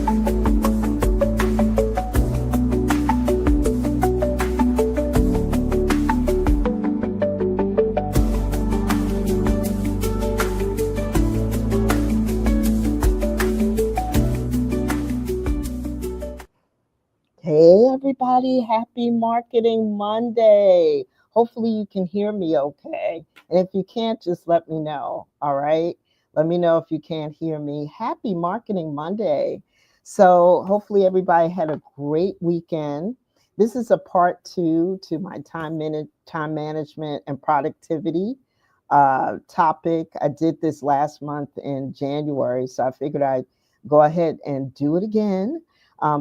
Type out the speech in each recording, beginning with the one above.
Hey, everybody, happy Marketing Monday. Hopefully, you can hear me okay. And if you can't, just let me know. All right. Let me know if you can't hear me. Happy Marketing Monday. So, hopefully, everybody had a great weekend. This is a part two to my time management and productivity topic. I did this last month in January, so I figured I'd go ahead and do it again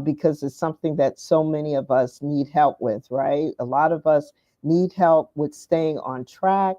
because it's something that so many of us need help with, right? A lot of us need help with staying on track,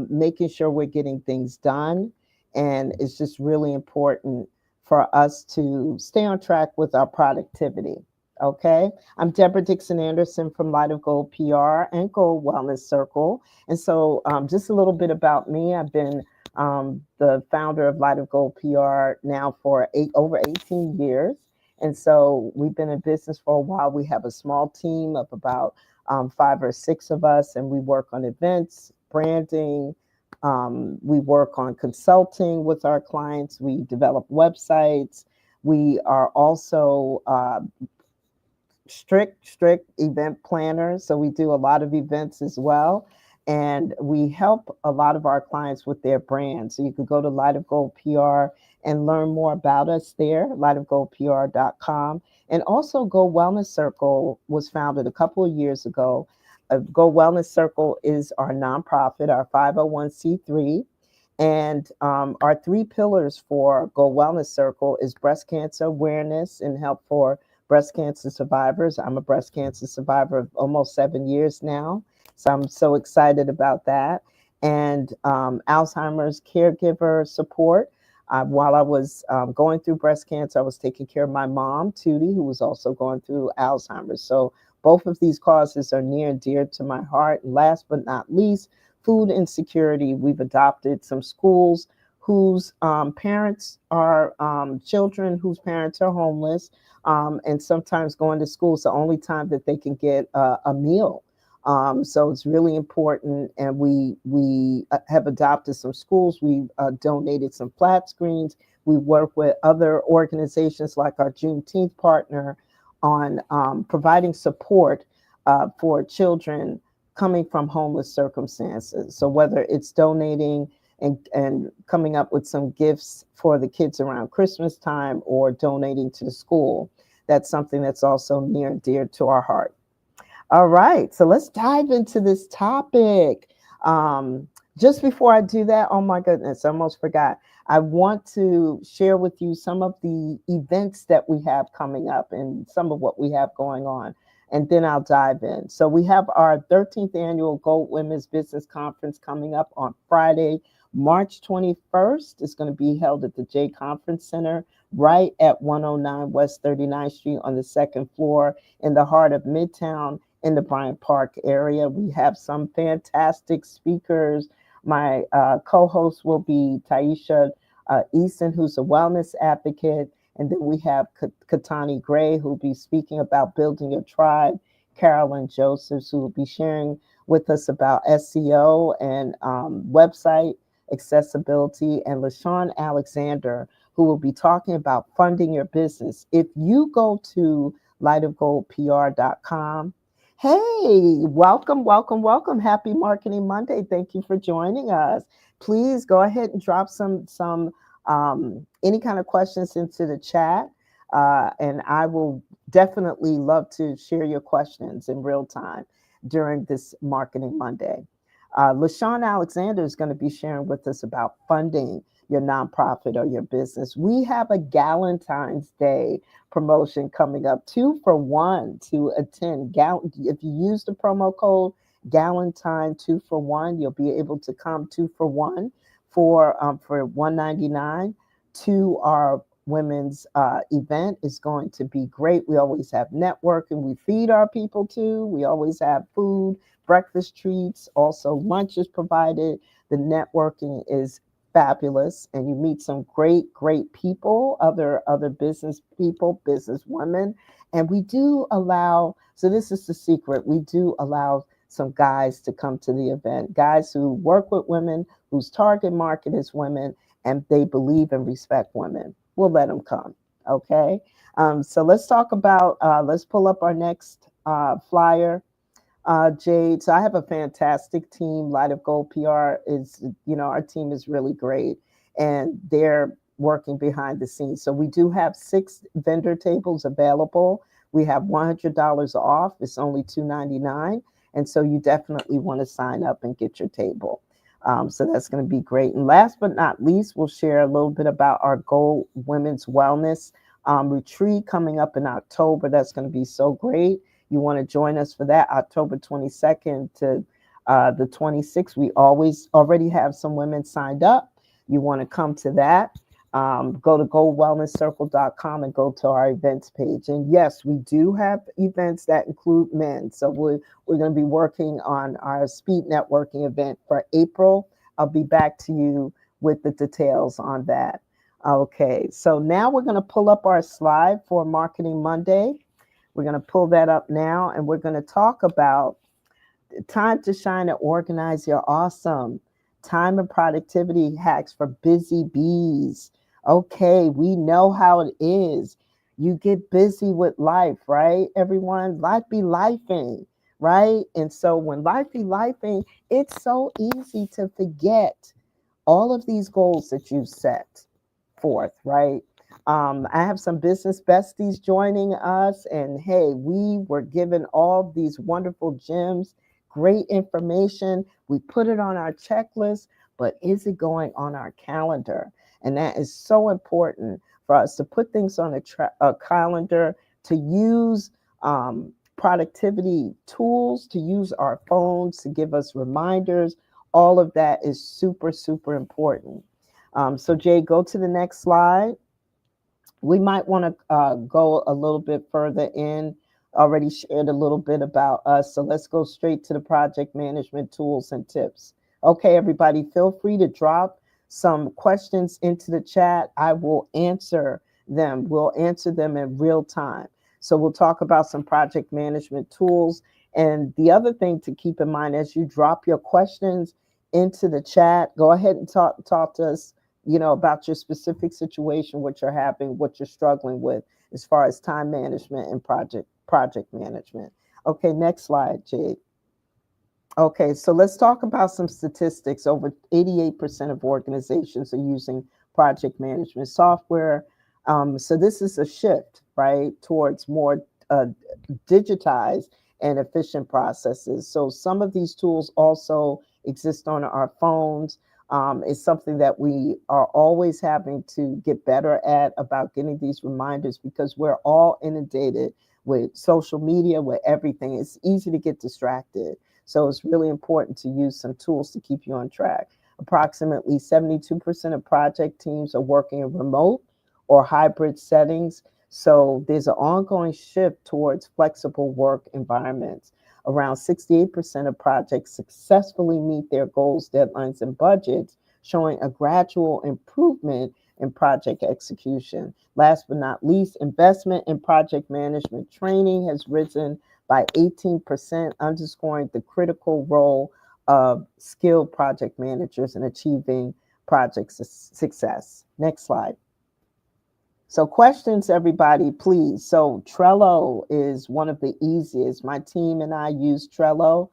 making sure we're getting things done. And it's just really important for us to stay on track with our productivity. Okay. I'm Deborah Dixon-Anderson from Light of Gold PR and Gold Wellness Circle. And so, just a little bit about me. I've been the founder of Light of Gold PR now for over 18 years. And so we've been in business for a while. We have a small team of about 5 or 6 of us, and we work on events, branding. We work on consulting with our clients. We develop websites. We are also strict event planners. So we do a lot of events as well. And we help a lot of our clients with their brand. So you can go to Light of Gold PR and learn more about us there, lightofgoldpr.com. And also Go Wellness Circle was founded a couple of years ago. Go Wellness Circle is our nonprofit, our 501c3. And our 3 pillars for Go Wellness Circle is breast cancer awareness and help for breast cancer survivors. I'm a breast cancer survivor of almost 7 years now. So I'm so excited about that. And Alzheimer's caregiver support. While I was going through breast cancer, I was taking care of my mom, Tootie, who was also going through Alzheimer's. So both of these causes are near and dear to my heart. And last but not least, food insecurity. We've adopted some schools whose parents are children whose parents are homeless, and sometimes going to school is the only time that they can get a meal. So it's really important, and we have adopted some schools. We donated some flat screens. We work with other organizations like our Juneteenth partner on providing support for children coming from homeless circumstances. So whether it's donating and coming up with some gifts for the kids around Christmas time or donating to the school, that's something that's also near and dear to our heart. All right, so let's dive into this topic. Just before I do that, oh my goodness, I almost forgot. I want to share with you some of the events that we have coming up and some of what we have going on, and then I'll dive in. So we have our 13th annual Gold Women's Business Conference coming up on Friday, March 21st. It's going to be held at the J Conference Center right at 109 West 39th Street on the second floor in the heart of Midtown in the Bryant Park area. We have some fantastic speakers. My co-host will be Taisha Easton, who's a wellness advocate. And then we have Katani Gray, who will be speaking about building your tribe. Carolyn Josephs, who will be sharing with us about SEO and website accessibility. And LaShawn Alexander, who will be talking about funding your business. If you go to lightofgoldpr.com, hey, welcome, welcome, welcome. Happy Marketing Monday. Thank you for joining us. Please go ahead and drop some any kind of questions into the chat. And I will definitely love to share your questions in real time during this Marketing Monday. LaShawn Alexander is going to be sharing with us about funding your nonprofit or your business. We have a Galentine's Day promotion coming up, 2 for 1 to attend. If you use the promo code Galentine 2 for 1, you'll be able to come 2 for 1 for $199 to our women's event. Is going to be great. We always have networking. We feed our people too. We always have food, breakfast treats, also lunch is provided. The networking is fabulous, and you meet some great people, other business people, business women. And we do allow, so this is the secret, we do allow some guys to come to the event, guys who work with women, whose target market is women, and they believe and respect women. We'll let them come. Okay. So let's talk about, let's pull up our next flyer, Jade. So I have a fantastic team. Light of Gold PR is, our team is really great, and they're working behind the scenes. So we do have 6 vendor tables available. We have $100 off. It's only $299, and so you definitely want to sign up and get your table. So that's going to be great. And last but not least, we'll share a little bit about our Gold Women's Wellness retreat coming up in October. That's going to be so great. You want to join us for that, October 22nd to the 26th. We already have some women signed up. You want to come to that. Go to goldwellnesscircle.com and go to our events page. And yes, we do have events that include men. So we're going to be working on our speed networking event for April. I'll be back to you with the details on that. Okay, so now we're going to pull up our slide for Marketing Monday. We're going to pull that up now, and we're going to talk about time to shine and organize your awesome. Time and productivity hacks for busy bees. Okay, we know how it is. You get busy with life, right? Everyone, life be lifing, right? And so when life be lifing, it's so easy to forget all of these goals that you've set forth, right? I have some business besties joining us, and hey, we were given all these wonderful gems, great information. We put it on our checklist, but is it going on our calendar? And that is so important for us to put things on a calendar, to use productivity tools, to use our phones to give us reminders. All of that is super, super important. So Jay, go to the next slide. We might want to go a little bit further in. Already shared a little bit about us, so let's go straight to the project management tools and tips. Okay, everybody, feel free to drop some questions into the chat. I will answer them. We'll answer them in real time. So we'll talk about some project management tools. And the other thing to keep in mind as you drop your questions into the chat, go ahead and talk to us, about your specific situation, what you're having, what you're struggling with as far as time management and project management. Okay, next slide, Jade. Okay, so let's talk about some statistics. Over 88% of organizations are using project management software. So this is a shift, right, towards more digitized and efficient processes. So some of these tools also exist on our phones. It's something that we are always having to get better at, about getting these reminders, because we're all inundated with social media, with everything. It's easy to get distracted. So it's really important to use some tools to keep you on track. Approximately 72% of project teams are working in remote or hybrid settings. So there's an ongoing shift towards flexible work environments. Around 68% of projects successfully meet their goals, deadlines, and budgets, showing a gradual improvement in project execution. Last but not least, investment in project management training has risen by 18%, underscoring the critical role of skilled project managers in achieving project success. Next slide. So questions, everybody, please. So Trello is one of the easiest. My team and I use Trello.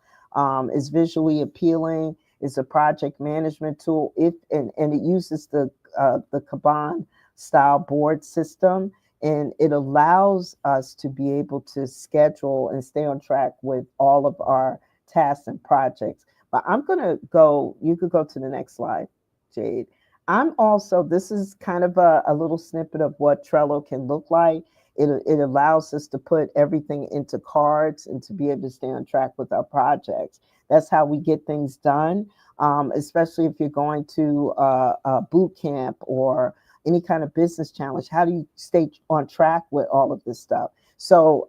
It's visually appealing. It's a project management tool. And it uses the Kanban style board system, and it allows us to be able to schedule and stay on track with all of our tasks and projects. But I'm going to go, you could go to the next slide, Jade. This is kind of a little snippet of what Trello can look like. It allows us to put everything into cards and to be able to stay on track with our projects. That's how we get things done, especially if you're going to a boot camp or any kind of business challenge. How do you stay on track with all of this stuff? So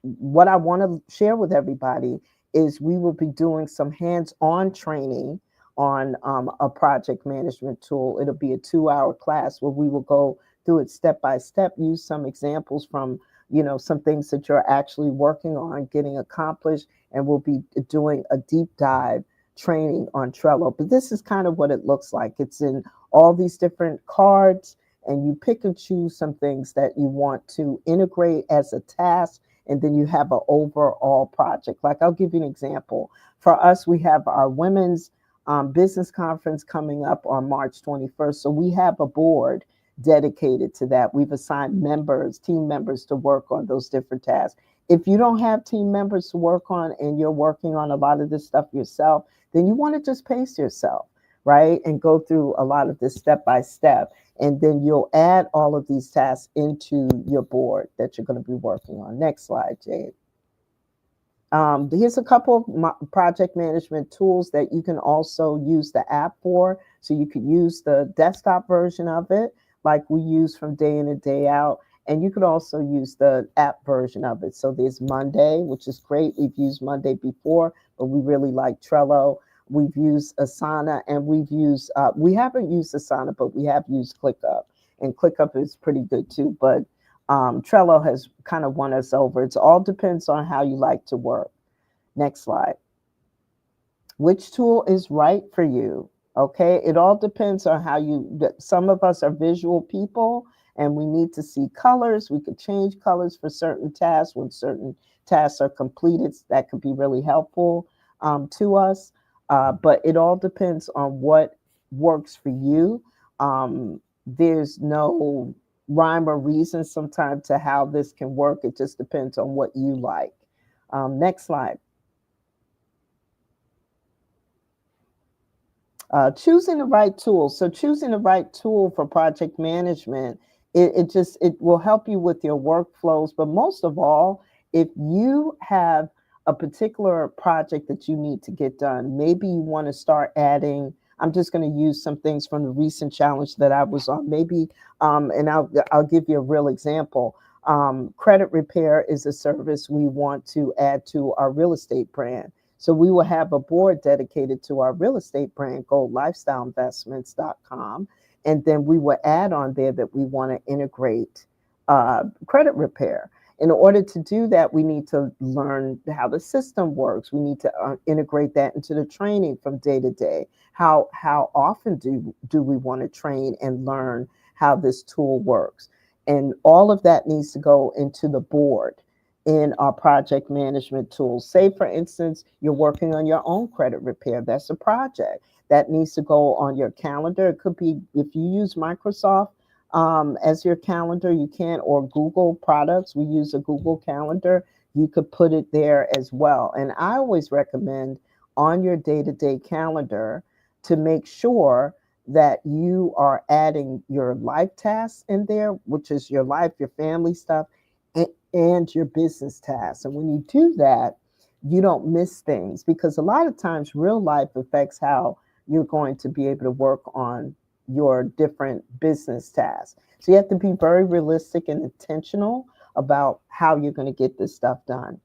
what I want to share with everybody is we will be doing some hands-on training on a project management tool. It'll be a 2-hour class where we will go through it step by step, use some examples from, some things that you're actually working on, getting accomplished, and we'll be doing a deep dive training on Trello. But this is kind of what it looks like. It's in all these different cards, and you pick and choose some things that you want to integrate as a task, and then you have an overall project. Like, I'll give you an example. For us, we have our women's business conference coming up on March 21st. So we have a board dedicated to that. We've assigned members, team members, to work on those different tasks. If you don't have team members to work on and you're working on a lot of this stuff yourself, then you want to just pace yourself, right? And go through a lot of this step by step. And then you'll add all of these tasks into your board that you're going to be working on. Next slide, Jade. Here's a couple of project management tools that you can also use the app for. So you could use the desktop version of it, like we use from day in and day out. And you could also use the app version of it. So there's Monday, which is great. We've used Monday before, but we really like Trello. We've used Asana, and we haven't used Asana, but we have used ClickUp. And ClickUp is pretty good too. But Trello has kind of won us over. It all depends on how you like to work. Next slide. Which tool is right for you? Okay, it all depends on some of us are visual people and we need to see colors. We could change colors for certain tasks. When certain tasks are completed, that could be really helpful to us. But it all depends on what works for you. There's no rhyme or reason sometimes to how this can work. It just depends on what you like. Next slide. Choosing the right tool. So choosing the right tool for project management, it will help you with your workflows. But most of all, if you have a particular project that you need to get done, maybe you want to start adding. I'm just going to use some things from the recent challenge that I was on. Maybe, and I'll give you a real example. Credit repair is a service we want to add to our real estate brand. So we will have a board dedicated to our real estate brand, goldlifestyleinvestments.com. And then we will add on there that we want to integrate credit repair. In order to do that, we need to learn how the system works. We need to integrate that into the training from day to day. How often do we want to train and learn how this tool works? And all of that needs to go into the board in our project management tools. Say, for instance, you're working on your own credit repair. That's a project that needs to go on your calendar. It could be, if you use Microsoft as your calendar, you can, or Google products. We use a Google Calendar. You could put it there as well. And I always recommend on your day-to-day calendar to make sure that you are adding your life tasks in there, which is your life, your family stuff, and your business tasks. And when you do that, you don't miss things, because a lot of times real life affects how you're going to be able to work on your different business tasks. So you have to be very realistic and intentional about how you're going to get this stuff done.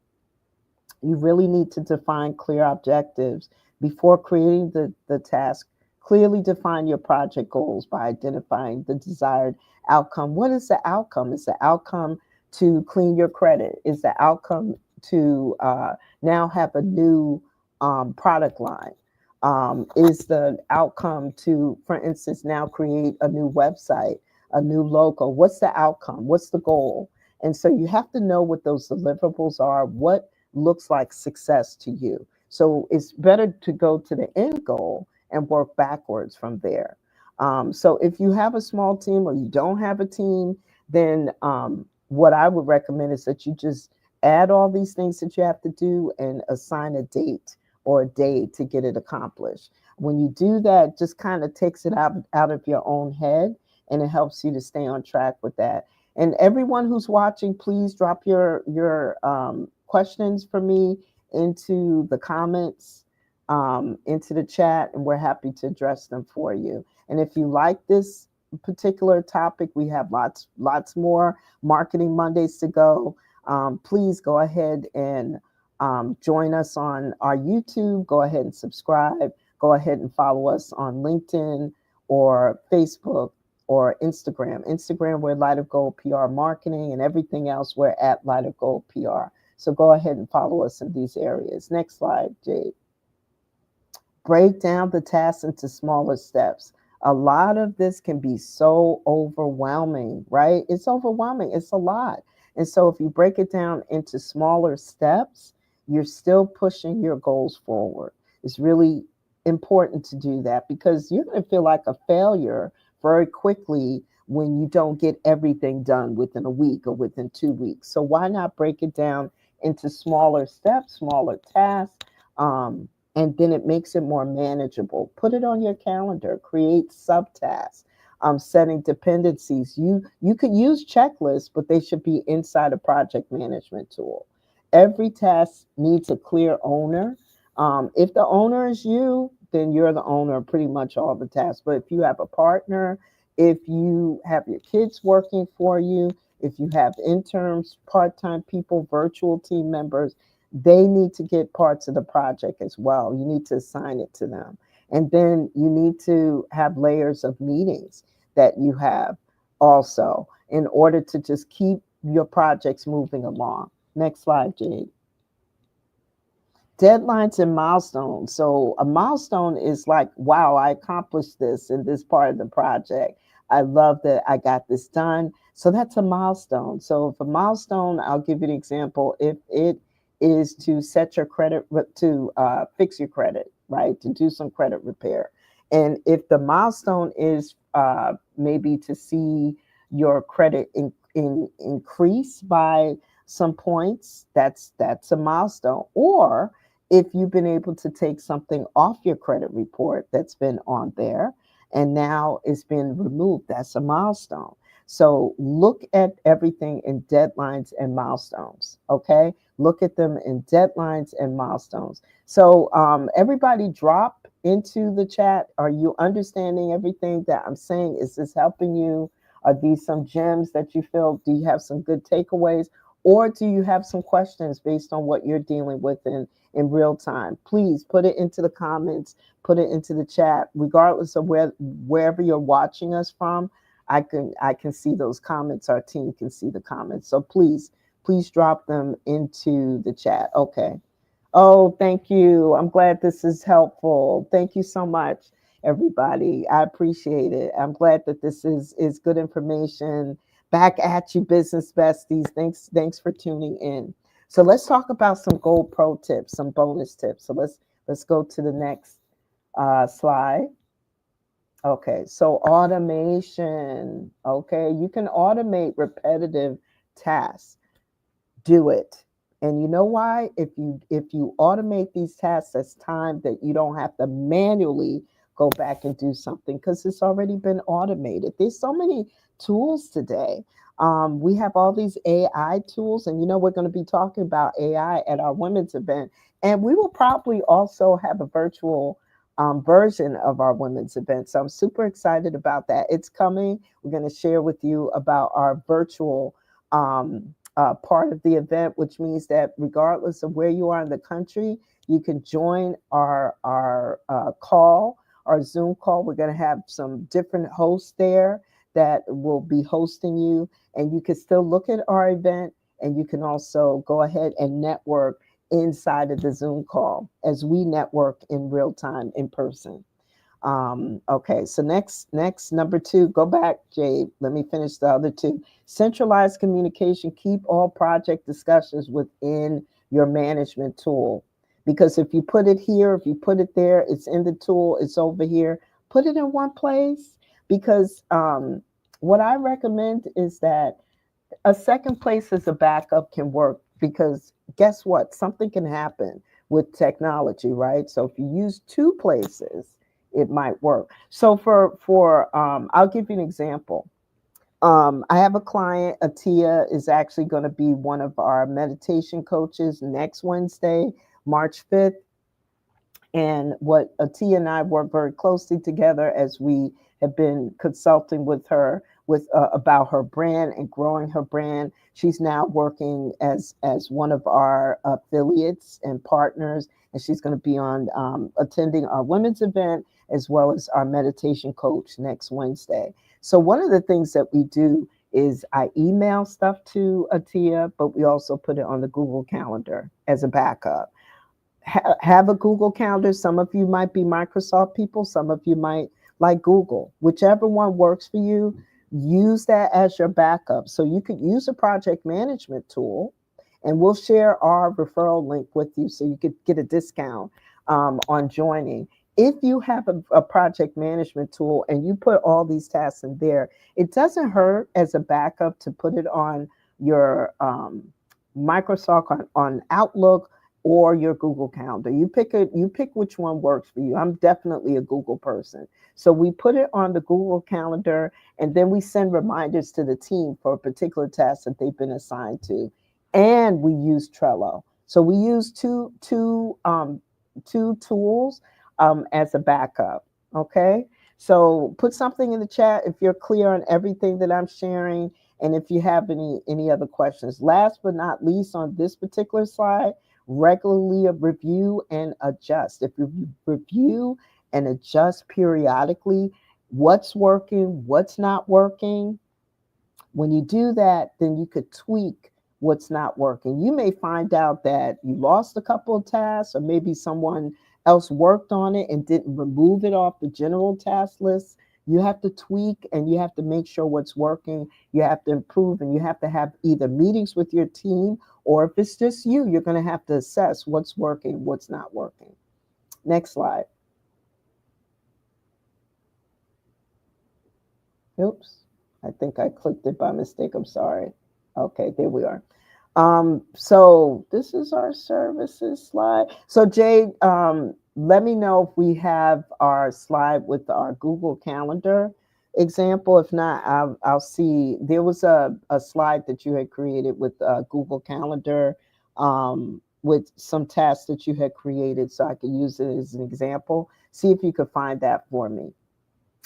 You really need to define clear objectives before creating the task. Clearly define your project goals by identifying the desired outcome. What is the outcome? Is the outcome to clean your credit? Is the outcome to now have a new product line? Is the outcome to, for instance, now create a new website, a new logo? What's the outcome? What's the goal? And so you have to know what those deliverables are, what looks like success to you. So it's better to go to the end goal and work backwards from there. So if you have a small team or you don't have a team, then what I would recommend is that you just add all these things that you have to do and assign a date or a day to get it accomplished. When you do that, just kind of takes it out of your own head, and it helps you to stay on track with that. And everyone who's watching, please drop your questions for me into the comments, into the chat, and we're happy to address them for you. And if you like this particular topic, we have lots more Marketing Mondays to go. Please go ahead and join us on our YouTube. Go ahead and subscribe. go ahead and follow us on LinkedIn or Facebook or Instagram. Instagram, we're Light of Gold PR Marketing, and everything else, we're at Light of Gold PR. So go ahead and follow us in these areas. Next slide, Jade. Break down the tasks into smaller steps. A lot of this can be so overwhelming, right? It's overwhelming. It's a lot. And so if you break it down into smaller steps, you're still pushing your goals forward. It's really important to do that because you're going to feel like a failure very quickly when you don't get everything done within a week or within 2 weeks. So why not break it down into smaller steps, smaller tasks? And then it makes it more manageable. Put it on your calendar, create subtasks, setting dependencies. You could use checklists, but they should be inside a project management tool. Every task needs a clear owner. If the owner is you, then you're the owner of pretty much all the tasks. But if you have a partner, if you have your kids working for you, if you have interns, part-time people, virtual team members, they need to get parts of the project as well. You need to assign it to them. And then you need to have layers of meetings that you have also in order to just keep your projects moving along. Next slide, Jade. Deadlines and milestones. So a milestone is like, wow, I accomplished this in this part of the project. I love that I got this done. So that's a milestone. So if a milestone, I'll give you an example. If it is to set your credit, to fix your credit, right? To do some credit repair. And if the milestone is maybe to see your credit increase by some points, that's a milestone. Or if you've been able to take something off your credit report that's been on there and now it's been removed, that's a milestone. So look at everything in deadlines and milestones, okay? Look at them in deadlines and milestones. So everybody drop into the chat. Are you understanding everything that I'm saying? Is this helping you? Are these some gems that you feel? Do you have some good takeaways? Or do you have some questions based on what you're dealing with in real time? Please put it into the comments, put it into the chat, regardless of wherever you're watching us from. I can see those comments. Our team can see the comments. So please drop them into the chat. Okay. Oh, thank you. I'm glad this is helpful. Thank you so much, everybody. I appreciate it. I'm glad that this is good information. Back at you, business besties. Thanks for tuning in. So let's talk about some gold pro tips, some bonus tips. So let's go to the next slide. Okay, so automation. Okay, you can automate repetitive tasks. Do it. And you know why? If you automate these tasks, that's time that you don't have to manually go back and do something because it's already been automated. There's so many tools today. We have all these AI tools, and we're going to be talking about AI at our women's event, and we will probably also have a virtual version of our women's event. So I'm super excited about that. It's coming. We're going to share with you about our virtual part of the event, which means that regardless of where you are in the country, you can join our call, our Zoom call. We're going to have some different hosts there that will be hosting you, and you can still look at our event, and you can also go ahead and network inside of the Zoom call as we network in real time in person. Okay, so next number 2, go back, Jade. Let me finish the other 2. Centralized communication. Keep all project discussions within your management tool. Because if you put it here, if you put it there, it's in the tool, it's over here. Put it in one place. Because what I recommend is that a second place as a backup can work, because guess what? Something can happen with technology, right? So if you use 2 places, it might work. So for I'll give you an example. I have a client, Atia is actually going to be one of our meditation coaches next Wednesday, March 5th. And what Atia and I work very closely together as we have been consulting with her with about her brand and growing her brand. She's now working as one of our affiliates and partners, and she's going to be on attending our women's event as well as our meditation coach next Wednesday. So one of the things that we do is I email stuff to Atia, but we also put it on the Google Calendar as a backup. Have a Google Calendar. Some of you might be Microsoft people, some of you might like Google. Whichever one works for you, use that as your backup. So you could use a project management tool, and we'll share our referral link with you so you could get a discount on joining. If you have a project management tool and you put all these tasks in there, it doesn't hurt as a backup to put it on your Microsoft on Outlook or your Google Calendar. You pick it, you pick which one works for you. I'm definitely a Google person. So we put it on the Google Calendar, and then we send reminders to the team for a particular task that they've been assigned to. And we use Trello. So we use two tools as a backup. Okay. So put something in the chat if you're clear on everything that I'm sharing, and if you have any other questions. Last but not least, on this particular slide, regularly review and adjust. If you review and adjust periodically, what's working, what's not working, when you do that, then you could tweak what's not working. You may find out that you lost a couple of tasks, or maybe someone else worked on it and didn't remove it off the general task list. You have to tweak, and you have to make sure what's working. You have to improve, and you have to have either meetings with your team, or if it's just you, you're going to have to assess what's working, what's not working. Next slide. Oops. I think I clicked it by mistake. I'm sorry. Okay, there we are. So this is our services slide. So Jade, let me know if we have our slide with our Google Calendar example. If not, I'll see. There was a slide that you had created with Google Calendar with some tasks that you had created, so I could use it as an example. See if you could find that for me.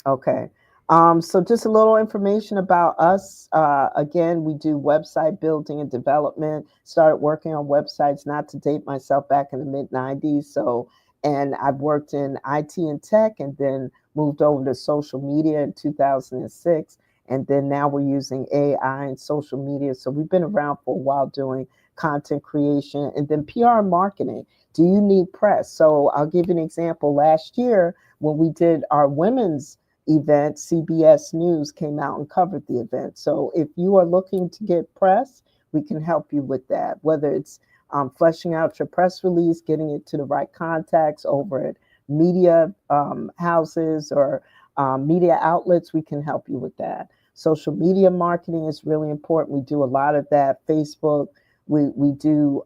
Okay. So just a little information about us. Again, we do website building and development. Started working on websites, not to date myself, back in the mid 90s. So, and I've worked in IT and tech, and then moved over to social media in 2006. And then now we're using AI and social media. So we've been around for a while doing content creation, and then PR marketing. Do you need press? So I'll give you an example. Last year, when we did our women's event, CBS News came out and covered the event. So if you are looking to get press, we can help you with that, whether it's fleshing out your press release, getting it to the right contacts over at media houses or media outlets. We can help you with that. Social media marketing is really important. We do a lot of that. Facebook, we do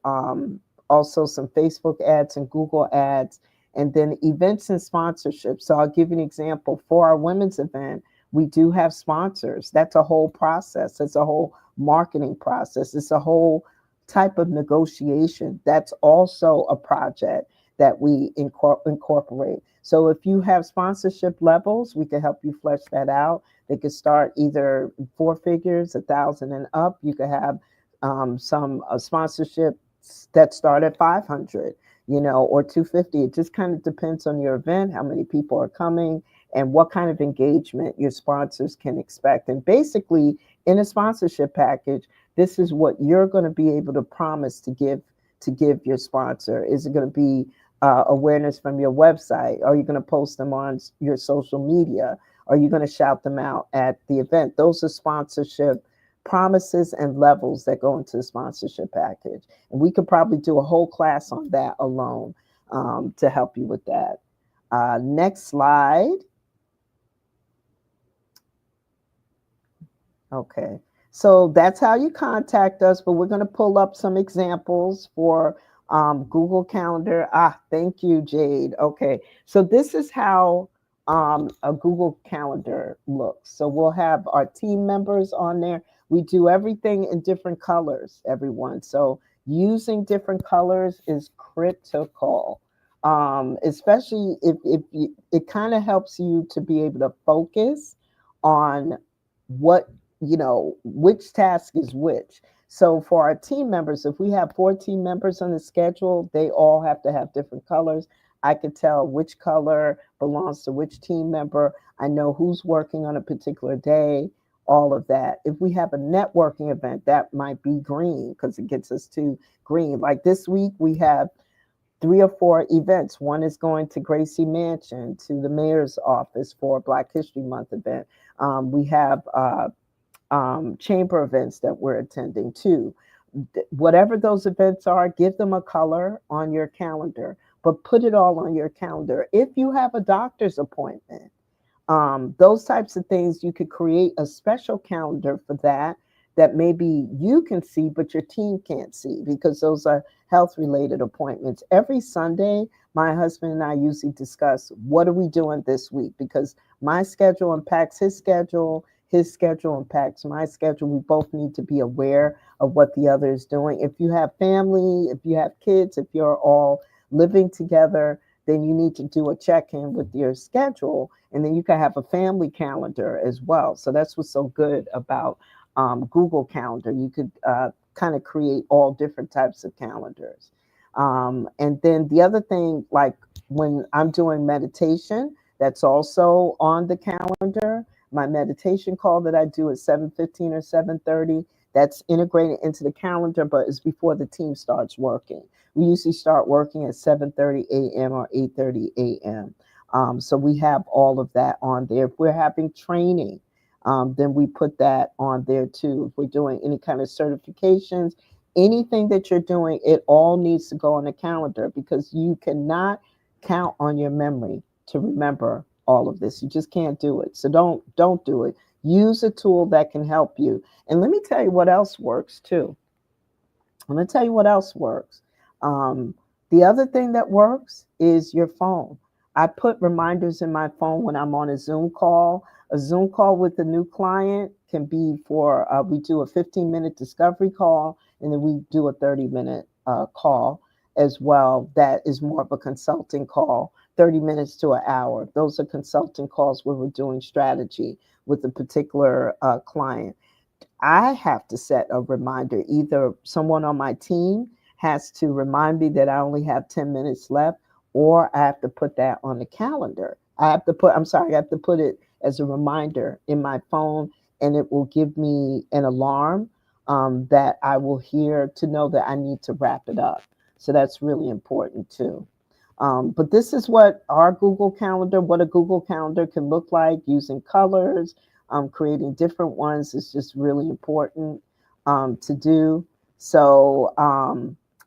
also some Facebook ads and Google ads, and then events and sponsorships. So I'll give you an example. For our women's event, we do have sponsors. That's a whole process. It's a whole marketing process. It's a whole type of negotiation. That's also a project that we incorporate. So if you have sponsorship levels, we can help you flesh that out. They could start either 4 figures, 1,000 and up. You could have some sponsorship that start at 500, or 250. It just kind of depends on your event, how many people are coming, and what kind of engagement your sponsors can expect. And basically, in a sponsorship package, this is what you're going to be able to promise to give your sponsor. Is it going to be awareness from your website? Are you going to post them on your social media? Are you going to shout them out at the event? Those are sponsorship promises and levels that go into the sponsorship package. And we could probably do a whole class on that alone to help you with that. Next slide. Okay. So that's how you contact us, but we're going to pull up some examples for Google Calendar. Thank you, Jade. Okay. So this is how a Google Calendar looks. So we'll have our team members on there. We do everything in different colors, everyone. So using different colors is critical, especially if it kind of helps you to be able to focus on what, which task is which. So for our team members, if we have 4 team members on the schedule, they all have to have different colors. I could tell which color belongs to which team member. I know who's working on a particular day, all of that. If we have a networking event, that might be green because it gets us to green. Like this week, we have 3 or 4 events. One is going to Gracie Mansion, to the mayor's office for Black History Month event. We have chamber events that we're attending too. Whatever those events are, give them a color on your calendar, but put it all on your calendar. If you have a doctor's appointment, those types of things, you could create a special calendar for that, that maybe you can see but your team can't see, because those are health related appointments. Every Sunday, my husband and I usually discuss, what are we doing this week, because my schedule impacts his schedule impacts my schedule. We both need to be aware of what the other is doing. If you have family, if you have kids, if you're all living together, then you need to do a check-in with your schedule, and then you can have a family calendar as well. So that's what's so good about Google Calendar. You could kind of create all different types of calendars. And then the other thing, like when I'm doing meditation, that's also on the calendar. My meditation call that I do at 7:15 or 7:30, that's integrated into the calendar, but it's before the team starts working. We usually start working at 7:30 a.m. or 8:30 a.m. So we have all of that on there. If we're having training, then we put that on there too. If we're doing any kind of certifications, anything that you're doing, it all needs to go on the calendar, because you cannot count on your memory to remember all of this. You just can't do it. So don't do it. Use a tool that can help you. And let me tell you what else works too. I'm going to tell you what else works. Um, the other thing that works is your phone. I put reminders in my phone when I'm on a Zoom call. A Zoom call with a new client can be for, we do a 15-minute discovery call, and then we do a 30-minute call as well. That is more of a consulting call, 30 minutes to an hour. Those are consulting calls where we're doing strategy with a particular client. I have to set a reminder. Either someone on my team has to remind me that I only have 10 minutes left, or I have to put that on the calendar. I have to put it as a reminder in my phone, and it will give me an alarm that I will hear to know that I need to wrap it up. So that's really important too. But this is what what a Google Calendar can look like using colors. Creating different ones is just really important to do. So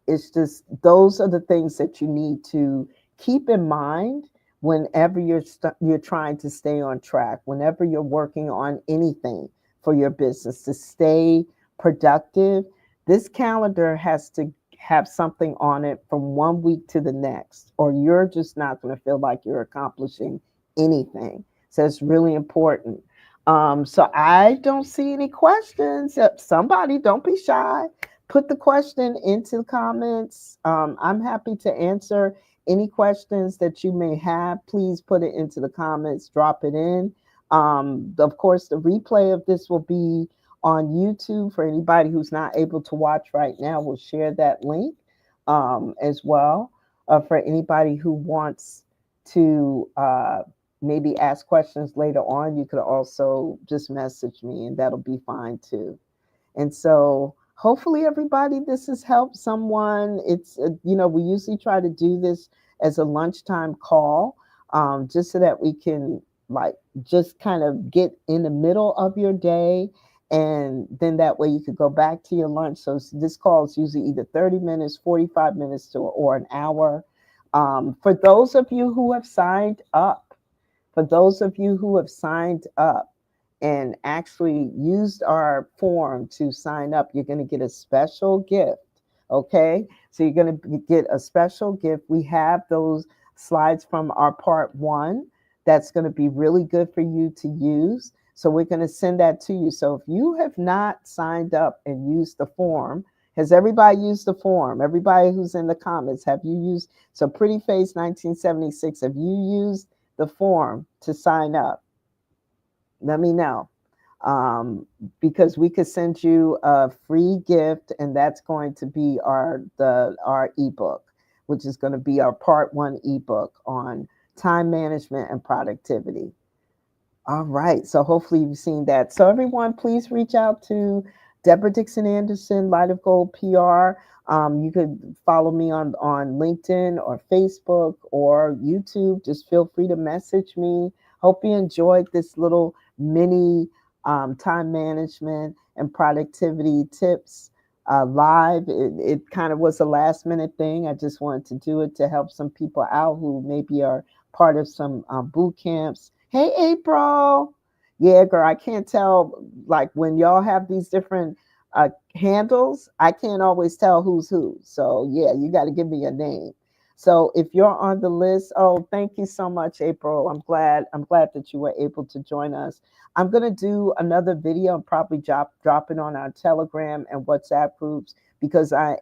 it's just, those are the things that you need to keep in mind whenever you're trying to stay on track, whenever you're working on anything for your business to stay productive. This calendar has to have something on it from one week to the next, or you're just not going to feel like you're accomplishing anything. So it's really important. So I don't see any questions. Somebody, don't be shy. Put the question into the comments. I'm happy to answer any questions that you may have. Please put it into the comments, drop it in. Of course, the replay of this will be on YouTube for anybody who's not able to watch right now. We'll share that link as well for anybody who wants to maybe ask questions later on. You could also just message me, and that'll be fine too. And so hopefully everybody, this has helped someone. It's, we usually try to do this as a lunchtime call, just so that we can like just kind of get in the middle of your day. And then that way you could go back to your lunch. So this call is usually either 30 minutes, 45 minutes or an hour. For those of you who have signed up, and actually used our form to sign up, you're going to get a special gift. Okay, so you're going to get a special gift. We have those slides from our part 1 that's going to be really good for you to use. So we're going to send that to you. So if you have not signed up and used the form, has everybody used the form? Everybody who's in the comments, have you used? So Pretty Face 1976, have you used the form to sign up? Let me know. um, because we could send you a free gift, and that's going to be our ebook, which is going to be our part one ebook on time management and productivity. All right. So hopefully you've seen that. So everyone, please reach out to Deborah Dixon-Anderson, Light of Gold PR. You could follow me on LinkedIn or Facebook or YouTube. Just feel free to message me. Hope you enjoyed this little mini time management and productivity tips live. It kind of was a last minute thing. I just wanted to do it to help some people out who maybe are part of some boot camps. Hey, April. Yeah, girl, I can't tell. Like when y'all have these different handles, I can't always tell who's who. So, yeah, you got to give me a name. So, if you're on the list, oh, thank you so much, April. I'm glad. I'm glad that you were able to join us. I'm gonna do another video and probably drop it on our Telegram and WhatsApp groups because I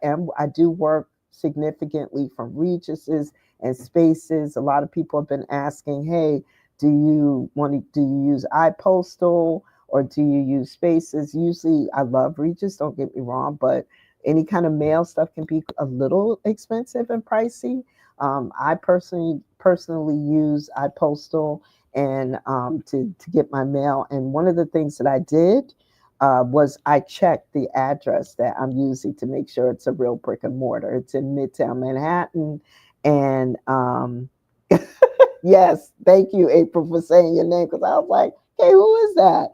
do work significantly from Regis's and Spaces. A lot of people have been asking, hey, do you use iPostal or do you use Spaces? Usually I love Regis, don't get me wrong, but any kind of mail stuff can be a little expensive and pricey. I personally use iPostal and to get my mail. And one of the things that I did was I checked the address that I'm using to make sure it's a real brick and mortar. It's in Midtown Manhattan, and yes, thank you, April, for saying your name because I was like, hey, who is that?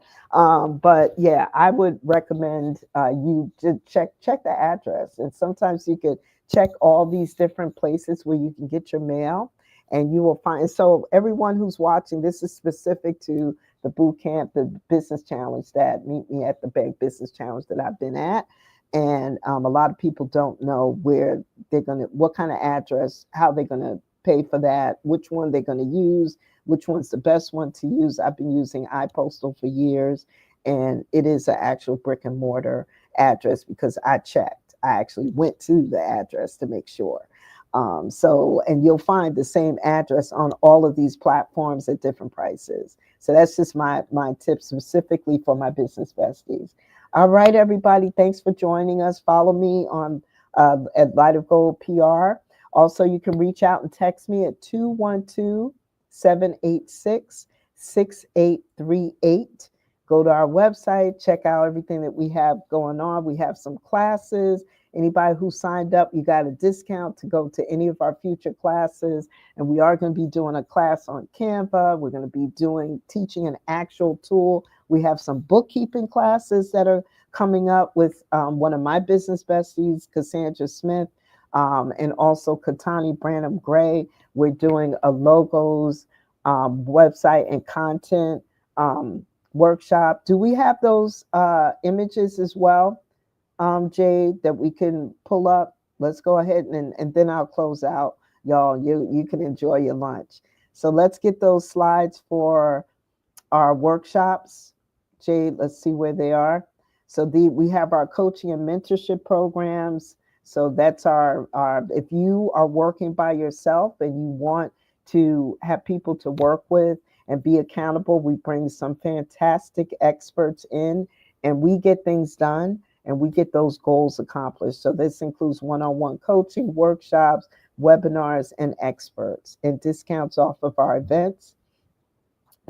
But yeah, I would recommend you to check the address, and sometimes you could check all these different places where you can get your mail, and you will find. So everyone who's watching, this is specific to the boot camp, the business challenge that meet me at the Bank Business Challenge that I've been at. And a lot of people don't know where they're gonna, what kind of address, how they're gonna pay for that, which one they're going to use, which one's the best one to use. I've been using iPostal for years, and it is an actual brick and mortar address because I checked. I actually went to the address to make sure. And you'll find the same address on all of these platforms at different prices. So that's just my tip specifically for my business besties. All right, everybody, thanks for joining us. Follow me on at Light of Gold PR. Also, you can reach out and text me at 212-786-6838. Go to our website, check out everything that we have going on. We have some classes. Anybody who signed up, you got a discount to go to any of our future classes. And we are going to be doing a class on Canva. We're going to be teaching an actual tool. We have some bookkeeping classes that are coming up with one of my business besties, Cassandra Smith. And also Katani Branham Gray. We're doing a logos website and content workshop. Do we have those images as well, Jade, that we can pull up? Let's go ahead and then I'll close out. Y'all, you can enjoy your lunch. So let's get those slides for our workshops. Jade, let's see where they are. So we have our coaching and mentorship programs. So that's our if you are working by yourself and you want to have people to work with and be accountable, we bring some fantastic experts in and we get things done and we get those goals accomplished. So this includes one-on-one coaching, workshops, webinars, and experts and discounts off of our events.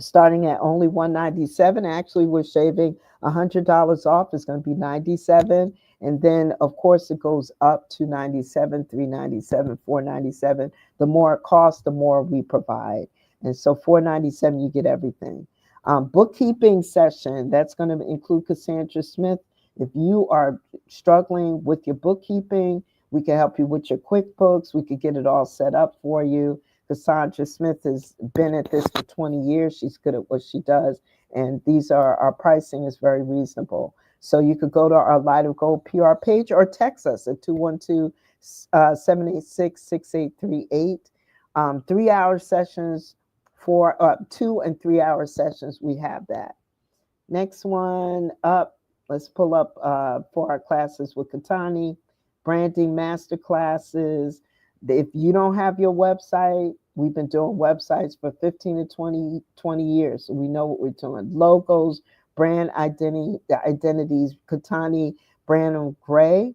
Starting at only $197. Actually, we're shaving $100 off. It's going to be $97. And then, of course, it goes up to $97, $397, $497. The more it costs, the more we provide. And so $497, you get everything. Bookkeeping session, that's going to include Cassandra Smith. If you are struggling with your bookkeeping, we can help you with your QuickBooks. We could get it all set up for you. Cassandra Smith has been at this for 20 years. She's good at what she does. And our pricing is very reasonable. So you could go to our Light of Gold PR page or text us at 212-786-6838. 3-hour sessions for 2 and 3 hour sessions. We have that. Next one up, let's pull up for our classes with Katani, branding master classes. If you don't have your website, we've been doing websites for 15 to 20 years. So we know what we're doing. Logos, brand identities, Katani Branham Gray,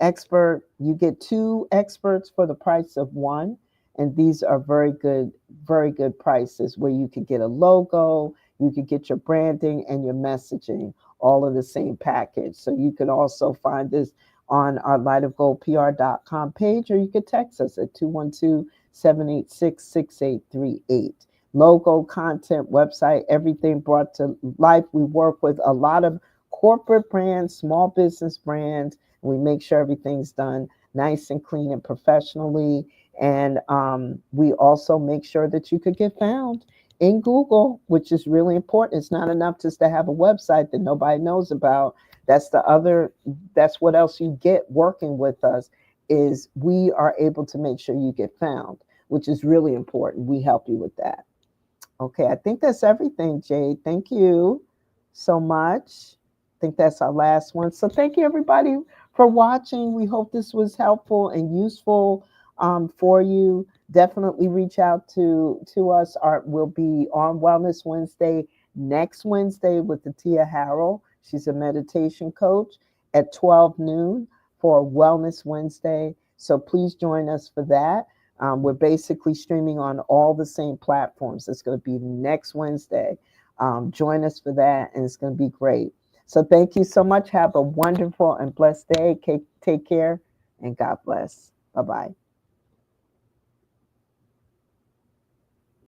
expert. You get two experts for the price of one, and these are very good prices where you could get a logo, you could get your branding and your messaging all in the same package. So you can also find this on our lightofgoldpr.com page, or you could text us at 212-786-6838. Logo, content, website, everything brought to life. We work with a lot of corporate brands, small business brands. We make sure everything's done nice and clean and professionally. And we also make sure that you could get found in Google, which is really important. It's not enough just to have a website that nobody knows about. That's the other, that's what else you get working with us, is we are able to make sure you get found, which is really important. We help you with that. Okay, I think that's everything, Jade. Thank you so much. I think that's our last one. So thank you, everybody, for watching. We hope this was helpful and useful for you. Definitely reach out to us. We'll be on Wellness Wednesday next Wednesday with Tia Harrell. She's a meditation coach at 12 noon for Wellness Wednesday. So please join us for that. We're basically streaming on all the same platforms. It's going to be next Wednesday. Join us for that, and it's going to be great. So thank you so much. Have a wonderful and blessed day. Take care, and God bless. Bye-bye.